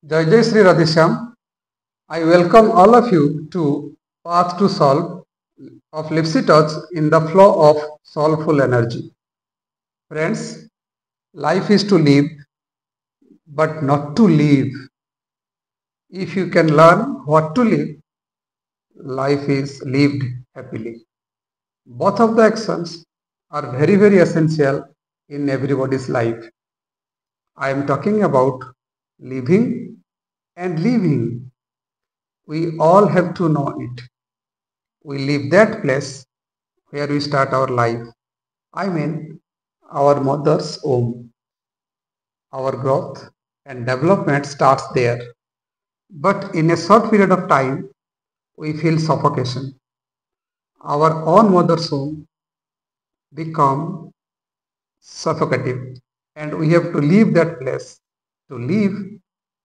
Jai Jai Sri Radhishyam. I welcome all of you to Path to Solve of Lipsy Touch in the flow of soulful energy. Friends, life is to live, but not to live. If you can learn what to live, life is lived happily. Both of the actions are very, very essential in everybody's life. I am talking about living and living. We all have to know it. We leave that place where we start our life. I mean, our mother's womb. Our growth and development starts there. But in a short period of time, we feel suffocation. Our own mother's womb become suffocative, and we have to leave that place to live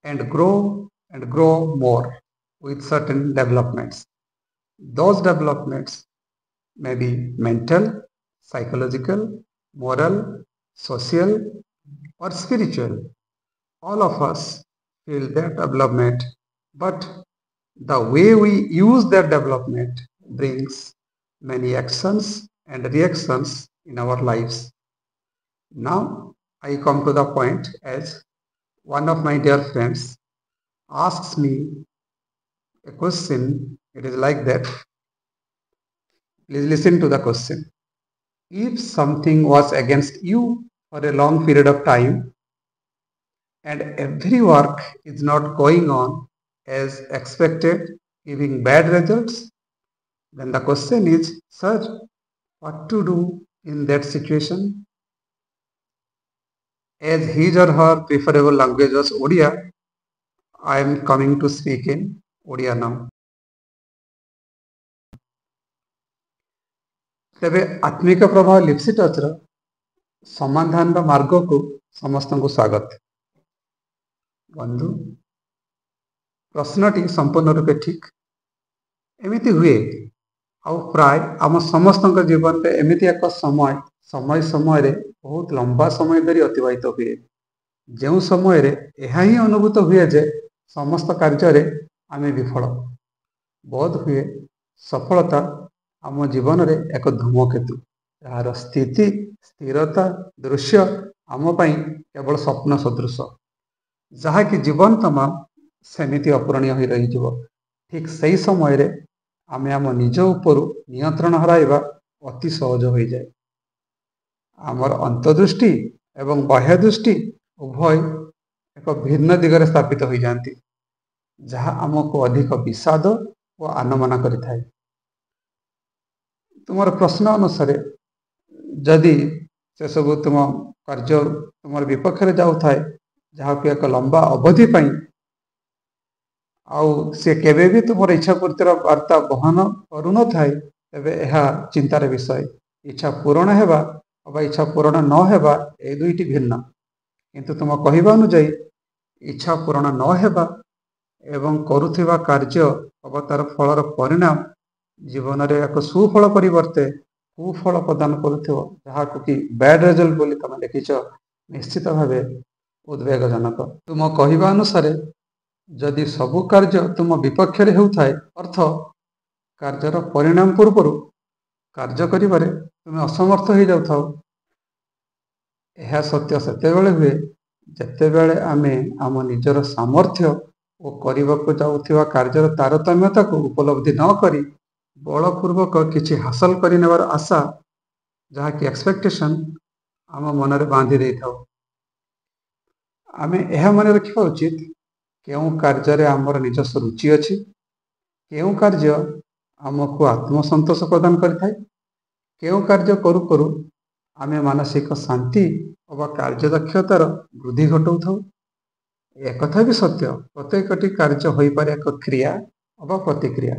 and grow more with certain developments. Those developments may be mental, psychological, moral, social, or spiritual. All of us feel that development, but the way we use that development brings many actions and reactions in our lives. Now I come to the point as one of my dear friends asks me a question. It is like that. Please listen to the question. If something was against you for a long period of time and every work is not going on as expected, giving bad results, then the question is, sir, what to do in that situation? As his or her preferable language was Odia, I am coming to speak in Odia now. ତେବେ ଆତ୍ମିକ ପ୍ରବାହ ଲିପ୍ସି ଟଚ୍ର ସମାଧାନର ମାର୍ଗକୁ ସମସ୍ତଙ୍କୁ ସ୍ୱାଗତ। ବନ୍ଧୁ, ପ୍ରଶ୍ନଟି ସମ୍ପୂର୍ଣ୍ଣ ରୂପେ ଠିକ୍। ଏମିତି ହୁଏ, ଆଉ ପ୍ରାୟ ଆମ ସମସ୍ତଙ୍କ ଜୀବନରେ ଏମିତି ଏକ ସମୟରେ ବହୁତ ଲମ୍ବା ସମୟ ଧରି ଅତିବାହିତ ହୁଏ, ଯେଉଁ ସମୟରେ ଏହା ହିଁ ଅନୁଭୂତ ହୁଏ ଯେ ସମସ୍ତ କାର୍ଯ୍ୟରେ ଆମେ ବିଫଳ। ବୋଧ ହୁଏ ସଫଳତା ଆମ ଜୀବନରେ ଏକ ଧୂମକେତୁ, ଯାହାର ସ୍ଥିତି ସ୍ଥିରତା ଦୃଶ୍ୟ ଆମ ପାଇଁ କେବଳ ସ୍ୱପ୍ନ ସଦୃଶ, ଯାହାକି ଜୀବନ ତମାମ ସେମିତି ଅପୂରଣୀୟ ହୋଇ ରହିଯିବ। ଠିକ୍ ସେହି ସମୟରେ ଆମେ ଆମ ନିଜ ଉପରୁ ନିୟନ୍ତ୍ରଣ ହରାଇବା ଅତି ସହଜ ହୋଇଯାଏ। ଆମର ଅନ୍ତର୍ଦୃଷ୍ଟି ଏବଂ ବାହ୍ୟ ଦୃଷ୍ଟି ଉଭୟ ଏକ ଭିନ୍ନ ଦିଗରେ ସ୍ଥାପିତ ହୋଇଯାଆନ୍ତି, ଯାହା ଆମକୁ ଅଧିକ ବିଷାଦ ଓ ଆନମନା କରିଥାଏ। ତୁମର ପ୍ରଶ୍ନ ଅନୁସାରେ ଯଦି ସେସବୁ ତୁମ କାର୍ଯ୍ୟ ତୁମର ବିପକ୍ଷରେ ଯାଉଥାଏ, ଯାହାକୁ ଏକ ଲମ୍ବା ଅବଧି ପାଇଁ, ଆଉ ସେ କେବେ ବି ତୁମର ଇଚ୍ଛା ପୂର୍ତ୍ତିର ବାର୍ତ୍ତା ବହନ କରୁନଥାଏ, ତେବେ ଏହା ଚିନ୍ତାର ବିଷୟ। ଇଚ୍ଛା ପୂରଣ ହେବା ବା ଇଚ୍ଛା ପୂରଣ ନ ହେବା ଏ ଦୁଇଟି ଭିନ୍ନ। କିନ୍ତୁ ତୁମ କହିବା ଅନୁଯାୟୀ ଇଚ୍ଛା ପୂରଣ ନ ହେବା ଏବଂ କରୁଥିବା କାର୍ଯ୍ୟ ଅବା ତାର ଫଳର ପରିଣାମ ଜୀବନରେ ଏକ ସୁଫଳ ପରିବର୍ତ୍ତେ କୁଫଳ ପ୍ରଦାନ କରୁଥିବ, ଯାହାକୁ କି ବ୍ୟାଡ୍ ରେଜଲ୍ଟ ବୋଲି ତମେ ଦେଖିଛ, ନିଶ୍ଚିତ ଭାବେ ଉଦ୍ବେଗଜନକ। ତୁମ କହିବା ଅନୁସାରେ ଯଦି ସବୁ କାର୍ଯ୍ୟ ତୁମ ବିପକ୍ଷରେ ହେଉଥାଏ, ଅର୍ଥ କାର୍ଯ୍ୟର ପରିଣାମ ପୂର୍ବରୁ କାର୍ଯ୍ୟ କରିବାରେ ତୁମେ ଅସମର୍ଥ ହୋଇଯାଉଥାଉ। ଏହା ସତ୍ୟ ସେତେବେଳେ ହୁଏ ଯେତେବେଳେ ଆମେ ଆମ ନିଜର ସାମର୍ଥ୍ୟ ଓ କରିବାକୁ ଯାଉଥିବା କାର୍ଯ୍ୟର ତାରତମ୍ୟତାକୁ ଉପଲବ୍ଧି ନ କରି ବଳପୂର୍ବକ କିଛି ହାସଲ କରିନେବାର ଆଶା, ଯାହାକି ଏକ୍ସପେକ୍ଟେସନ୍, ଆମ ମନରେ ବାନ୍ଧି ଦେଇଥାଉ। ଆମେ ଏହା ମନେ ରଖିବା ଉଚିତ, କେଉଁ କାର୍ଯ୍ୟରେ ଆମର ନିଜସ୍ୱ ରୁଚି ଅଛି, କେଉଁ କାର୍ଯ୍ୟ ଆମକୁ ଆତ୍ମସନ୍ତୋଷ ପ୍ରଦାନ କରିଥାଏ, କେଉଁ କାର୍ଯ୍ୟ କରୁ କରୁ ଆମେ ମାନସିକ ଶାନ୍ତି ଅବା କାର୍ଯ୍ୟଦକ୍ଷତାର ବୃଦ୍ଧି ଘଟାଉଥାଉ। ଏକଥା ବି ସତ୍ୟ, ପ୍ରତ୍ୟେକଟି କାର୍ଯ୍ୟ ହୋଇପାରେ ଏକ କ୍ରିୟା ଅବା ପ୍ରତିକ୍ରିୟା।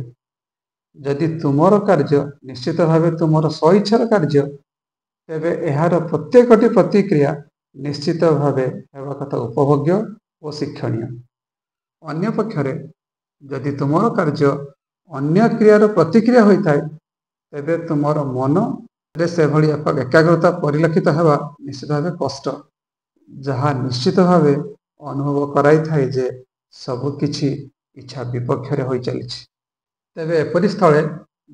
ଯଦି ତୁମର କାର୍ଯ୍ୟ ନିଶ୍ଚିତ ଭାବେ ତୁମର ସ୍ୱଇଚ୍ଛାର କାର୍ଯ୍ୟ, ତେବେ ଏହାର ପ୍ରତ୍ୟେକଟି ପ୍ରତିକ୍ରିୟା ନିଶ୍ଚିତ ଭାବେ ହେବା କଥା ଉପଭୋଗ୍ୟ ଓ ଶିକ୍ଷଣୀୟ। ଅନ୍ୟ ପକ୍ଷରେ ଯଦି ତୁମର କାର୍ଯ୍ୟ ଅନ୍ୟ କ୍ରିୟାର ପ୍ରତିକ୍ରିୟା ହୋଇଥାଏ, ତେବେ ତୁମର ମନରେ ସେଭଳି ଏକ ଏକାଗ୍ରତା ପରିଲକ୍ଷିତ ହେବା ନିଶ୍ଚିତ ଭାବେ କଷ୍ଟ, ଯାହା ନିଶ୍ଚିତ ଭାବେ ଅନୁଭବ କରାଇଥାଏ ଯେ सबकिछि इच्छा विपक्षरे होई चलिछि। तेबे एपरि स्थले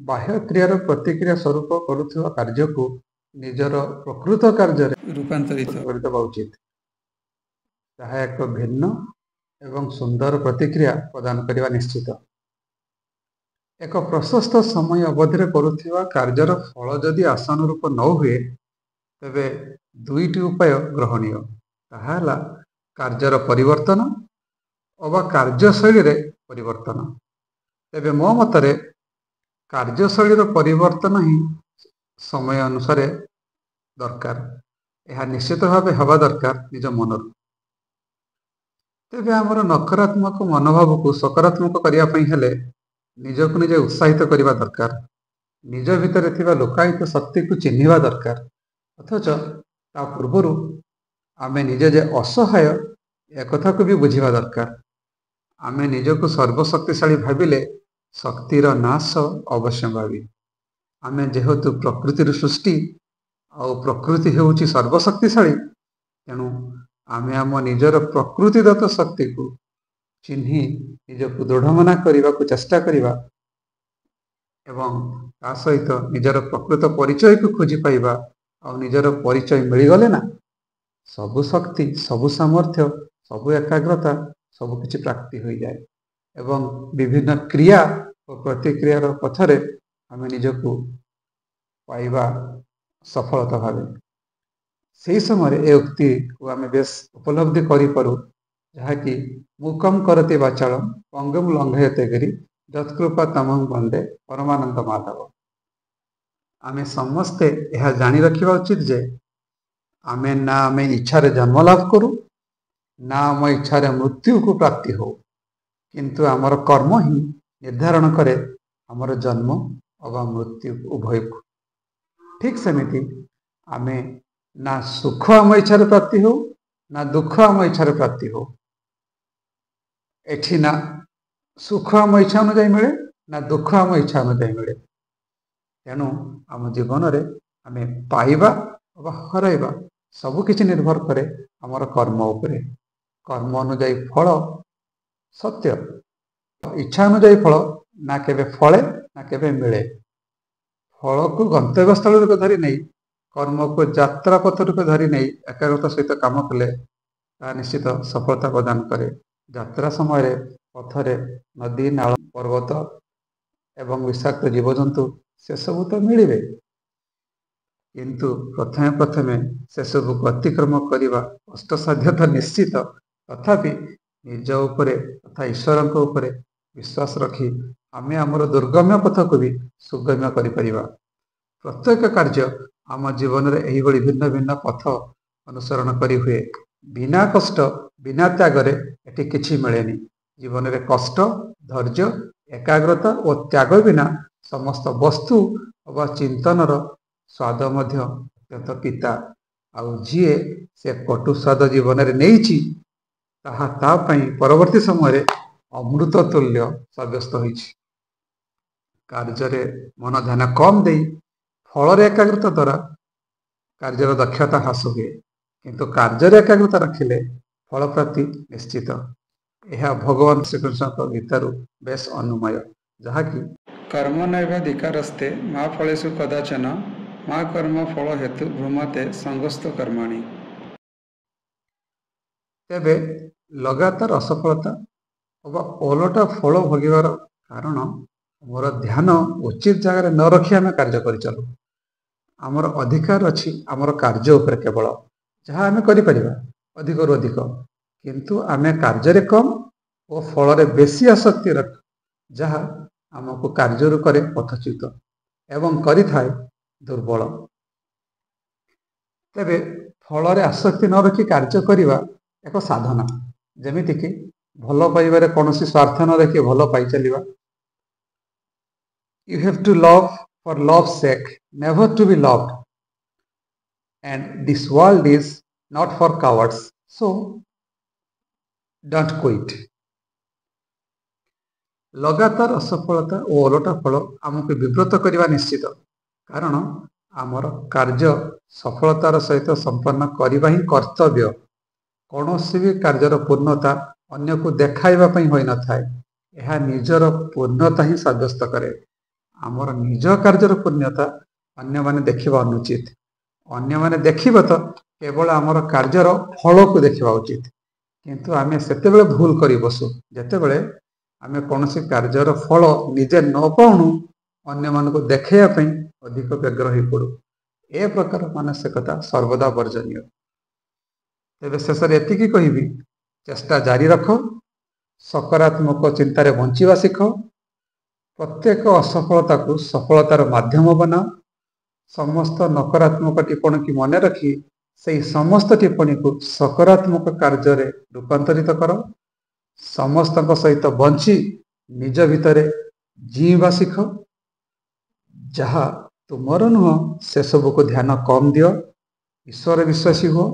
बाह्य क्रियार प्रतिक्रिया स्वरूप करुथुवा कार्यकु निजर प्रकृत कार्य रूपांतरित करदेवा उचित। ताहा एक भिन्न एवं सुंदर प्रतिक्रिया प्रदान करने निश्चित। एक प्रशस्त समय अवधि करुवा कार्यर फल जदि आशानुरूप न हुए तेबे दुईटी उपाय ग्रहणीय। ताहा कार्यर परिवर्तन अबा कार्यशैली परिवर्तन। तेबे मो मतरे कार्यशैली परिवर्तन ही समय अनुसार दरकार। यह निश्चित भाव हवा दरकार निज मनर। तेबे आमर नकारात्मक मनोभाव को सकारात्मक करने हेले निजक निजे उत्साहित करने दरकार। निज भितर थिबा लोकायित शक्ति को चिन्हिबा दरकार। अथच ता पूर्वर आमे निजे जे असहाय एक कथा को भी बुझिबा दरकार। आमे निजको सर्वशक्तिशाली भाविले शक्तिर नाश अवश्य भावी। आमे जेहेतु प्रकृतिर सृष्टि आउ प्रकृति हेउची सर्वशक्तिशाली तेणु आमे आम निजर प्रकृतिदत्त शक्ति को चिन्हि निजको दृढ़मना करने को चेष्टा करिबा एवं ता सहित निजर प्रकृत परिचय को खोजी पाइबा। आ निजर परिचय मिलगले ना सबु शक्ति सबु सामर्थ्य सबु एकाग्रता सबु किछि प्राप्ति हो जाए एवं विभिन्न क्रिया और प्रतिक्रियार पथरे आम निजको पाइबा सफलता भावे। से समय ए उक्ति को आम बेस उपलब्धि करूँ जहाँकि मुकम करते वाचालम पंगम लंघयते गिरी जत्कृपा तमं वंदे परमानंद माधव। आमे समस्ते यह जानी रखिबा उचित जे आमे ना आमे इच्छारे जन्म लाभ करूँ ना आम इच्छारे मृत्यु को प्राप्ति हो, किंतु आमर कर्म ही निर्धारण करे आमर जन्म अबा मृत्यु उभय को। ठीक सेमिति आमे ना सुख आम इच्छारे प्राप्ति हो ना दुख आम इच्छारे प्राप्ति हो। एठी ना सुख आम इच्छा अनुଯାयी मिले ना दुख आम इच्छा अनुযাयी मिले। तेणु आम जीवन रे आमे पाइबा अबा हराइबा सबकिछि निर्भर करे आमर कर्म उपरे। कर्म अनुଯାयी फल सत्य, इच्छा अनुଯାयी फल ना केबे फले ना केबे मिले। फल को गंतव्य स्थल को धरी नहीं कर्म को यात्रा पथर को धरी नहीं एकाग्रता सहित काम कले ता निश्चित सफलता प्रदान करे। यात्रा समय पथरे नदी नाल पर्वत एवं विषाक्त जीवजंतु से सब तो मिले, किंतु प्रथमे प्रथमे से सब को अतिक्रम करने कष्टसाध्यता निश्चित। तथापि निज उपरे तथा ईश्वर उपरे विश्वास रखी आमे आमर दुर्गम्य पथ को भी सुगम्य करिपरिबा। प्रत्येक कार्य आम जीवन में यही भिन्न भिन्न पथ अनुसरण करी हुए। बिना कष्ट बिना त्यागरे एटी किछि मिलेनी। जीवन में कष्ट धैर्य एकाग्रता और त्याग बिना समस्त वस्तु अवा चिंतनर स्वाद मध्य अत्यंत पिता। आउ जीए से कटु स्वाद जीवन में नहीं ताहा ता पई परवर्ती समय अमृत तुल्य सब्यस्त होइछि। कार्य मन ध्यान कम दे फल एकाग्रता द्वारा कार्यर दक्षता ह्रास हुए, किंतु कार्य एकाग्रता रखिले फल प्राप्ति निश्चित। यह भगवान श्रीकृष्ण गीतारू बेस अनुमय, जहाँकि कर्म नैवाधिकारस्ते मा फलेषु कदाचन मा कर्म फल हेतु भ्रूमते संगस्त कर्माणि। तेबे लगातार असफलता अबा ओलटा फल भोगिबार कारण मोर ध्यान उचित जगह न रखी आम कार्य कर चलू। आमर अधिकार अच्छी आमर कार्य उपर केवल जहाँ आम करिपरिबा अधिक रु अधिक, किंतु आम कार्य कम और फल बेसी आसक्ति रख जहाँ आमको कार्य करे पथच्युत एवं करिथाए दुर्बल। तेबे फल आसक्ति न रखी कार्य करवा एक साधना, जेमितिक भल पाइबारे कौन स्वार्थ न रखी भल पाई चलिबा। You have to love for love's sake, never to be loved. And this world is not for cowards, so don't quit. लगातार असफलता और ओलटा फल आमको विव्रत करने निश्चित, कारण आमर कार्य सफलतार सहित संपन्न करने ही कर्तव्य। कौन भी कार्यर पूर्णता अन्य को देखाइबा पई होई न थाए। यह निजर पूर्णता ही साब्यस्त करे। आमर निज कार्यर पूर्णता अन्य माने देखिबा अनुचित। अन्य माने देखिबा तो केवल आमर कार्यर फल को देखिबा उचित। किंतु आमे सेतेबेले भूल करि बसु जेतेबेले आमे कोनोसी कार्यर फल निजे न पाउनु अन्य मान को देखाइबा पई अधिक व्यग्र होई पड़ू। ए प्रकार मानसिकता सर्वदा वर्जनीय। तेबे शेषରେ एतिकी कहिबी, चेष्टा जारी रख, सकारात्मक चिंतार बंचिवा शिख, प्रत्येक असफलता को सफलतार माध्यम बना, समस्त नकारात्मक टिप्पणी की मन रखी से समस्त टिप्पणी को सकारात्मक कार्य रूपांतरित कर, समस्त सहित बंची निज भितर जीवा शिख, जहा तुमर नुह से सब को ध्यान कम दियो, ईश्वर विश्वासी हो,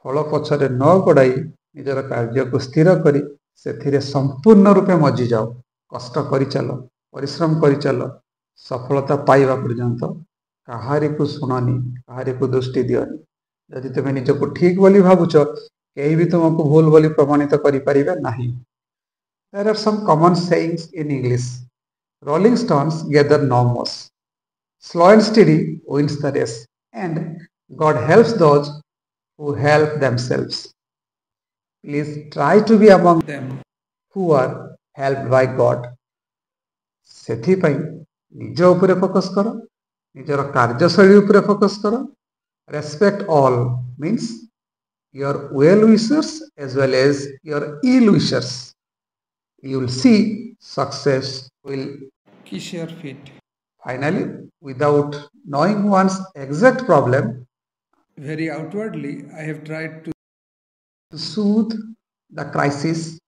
फल पछरे न गड़ाई निजर कार्य को स्थिर करी से संपूर्ण रूपे मजी जाओ। कष्ट करि चल, परिश्रम करि चल, सफलता पाइबा पर्यंत कहारी को सुननी, कहारी को दृष्टि दियनी। यदि तुम निजक ठीक बोली भावुच, कहीं भी तुमको भूल बोली प्रमाणित करि परिबे नाही। There are some common sayings in English. Rolling stones gather no moss. Slow and steady wins the race, and God helps those who help themselves. Please try to be among them who are helped by God. सेथिपाई निज उपरे focus कर, निजर कार्यशैली उपरे focus कर। Respect all means your well wishers as well as your ill wishers. You will see success will kiss your feet. Finally, without knowing one's exact problem, very outwardly, I have tried to soothe the crisis.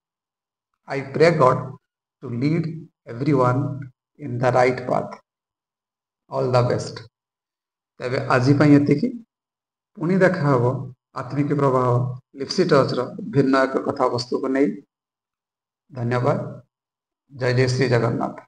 I pray God to lead everyone in the right path. All the best. तेबे आजि पई एतिकी, पुणी देखा हबो आत्मिक प्रभाव लिप्सी touch रो भिन्न एक कथा वस्तु को नहीं। धन्यवाद। जय जय श्री जगन्नाथ।